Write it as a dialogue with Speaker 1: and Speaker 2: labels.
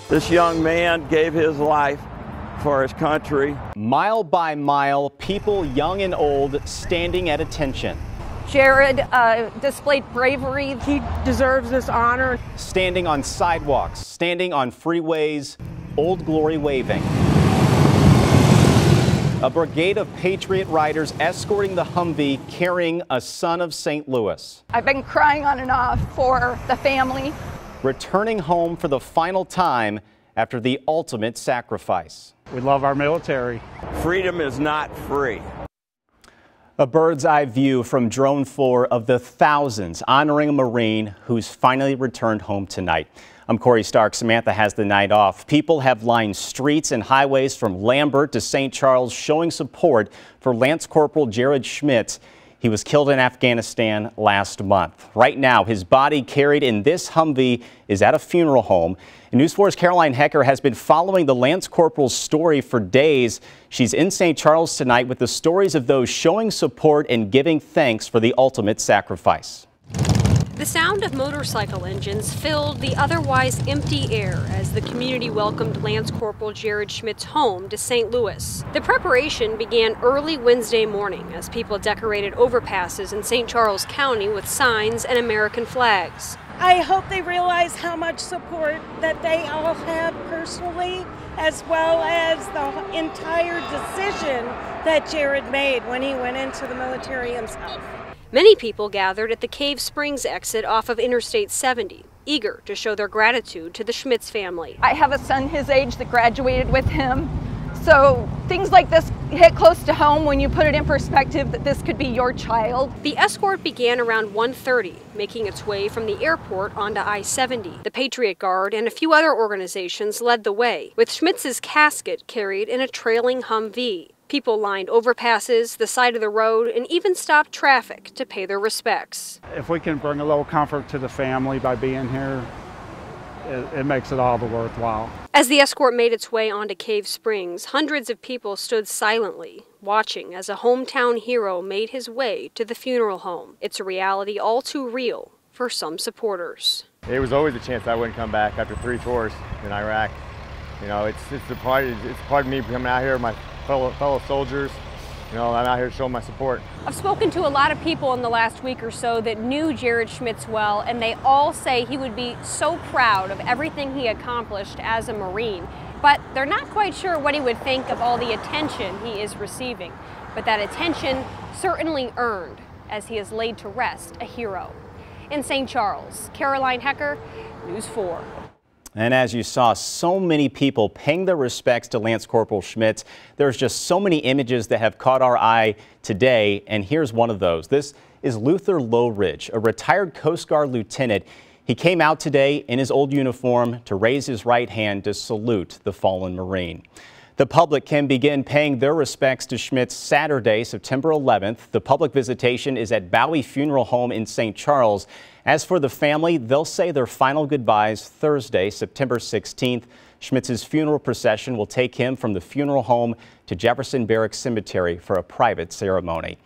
Speaker 1: This young man gave his life for his country.
Speaker 2: Mile by mile, people young and old standing at attention.
Speaker 3: Jared displayed bravery.
Speaker 4: He deserves this honor.
Speaker 2: Standing on sidewalks, standing on freeways, Old Glory waving. A brigade of Patriot riders escorting the Humvee carrying a son of St. Louis.
Speaker 3: I've been crying on and off for the family.
Speaker 2: Returning home for the final time after the ultimate sacrifice.
Speaker 5: We love our military.
Speaker 1: Freedom is not free.
Speaker 2: A bird's eye view from Drone 4 of the thousands honoring a Marine who's finally returned home tonight. I'm Corey Stark. Samantha has the night off. People have lined streets and highways from Lambert to St. Charles showing support for Lance Corporal Jared Schmitz. He was killed in Afghanistan last month. Right now, his body carried in this Humvee is at a funeral home. And News 4's Caroline Hecker has been following the Lance Corporal's story for days. She's in St. Charles tonight with the stories of those showing support and giving thanks for the ultimate sacrifice.
Speaker 6: The sound of motorcycle engines filled the otherwise empty air as the community welcomed Lance Corporal Jared Schmitz home to St. Louis. The preparation began early Wednesday morning as people decorated overpasses in St. Charles County with signs and American flags.
Speaker 4: I hope they realize how much support that they all have personally, as well as the entire decision that Jared made when he went into the military himself.
Speaker 6: Many people gathered at the Cave Springs exit off of Interstate 70, eager to show their gratitude to the Schmitz family.
Speaker 3: I have a son his age that graduated with him. So things like this hit close to home when you put it in perspective that this could be your child.
Speaker 6: The escort began around 1:30, making its way from the airport onto I-70. The Patriot Guard and a few other organizations led the way, with Schmitz's casket carried in a trailing Humvee. People lined overpasses, the side of the road, and even stopped traffic to pay their respects.
Speaker 5: If we can bring a little comfort to the family by being here, it makes it all the worthwhile.
Speaker 6: As the escort made its way onto Cave Springs, hundreds of people stood silently, watching as a hometown hero made his way to the funeral home. It's a reality all too real for some supporters.
Speaker 7: It was always a chance I wouldn't come back after 3 tours in Iraq. You know, it's part of me coming out here, my fellow soldiers. You know, I'm out here showing my support.
Speaker 8: I've spoken to a lot of people in the last week or so that knew Jared Schmitz well, and they all say he would be so proud of everything he accomplished as a Marine. But they're not quite sure what he would think of all the attention he is receiving. But that attention certainly earned, as he is laid to rest a hero. In St. Charles, Caroline Hecker, News 4.
Speaker 2: And as you saw, so many people paying their respects to Lance Corporal Schmitz. There's just so many images that have caught our eye today, and here's one of those. This is Luther Lowridge, a retired Coast Guard lieutenant. He came out today in his old uniform to raise his right hand to salute the fallen Marine. The public can begin paying their respects to Schmitz Saturday, September 11th. The public visitation is at Bowie Funeral Home in St. Charles. As for the family, they'll say their final goodbyes Thursday, September 16th. Schmitz's funeral procession will take him from the funeral home to Jefferson Barracks Cemetery for a private ceremony.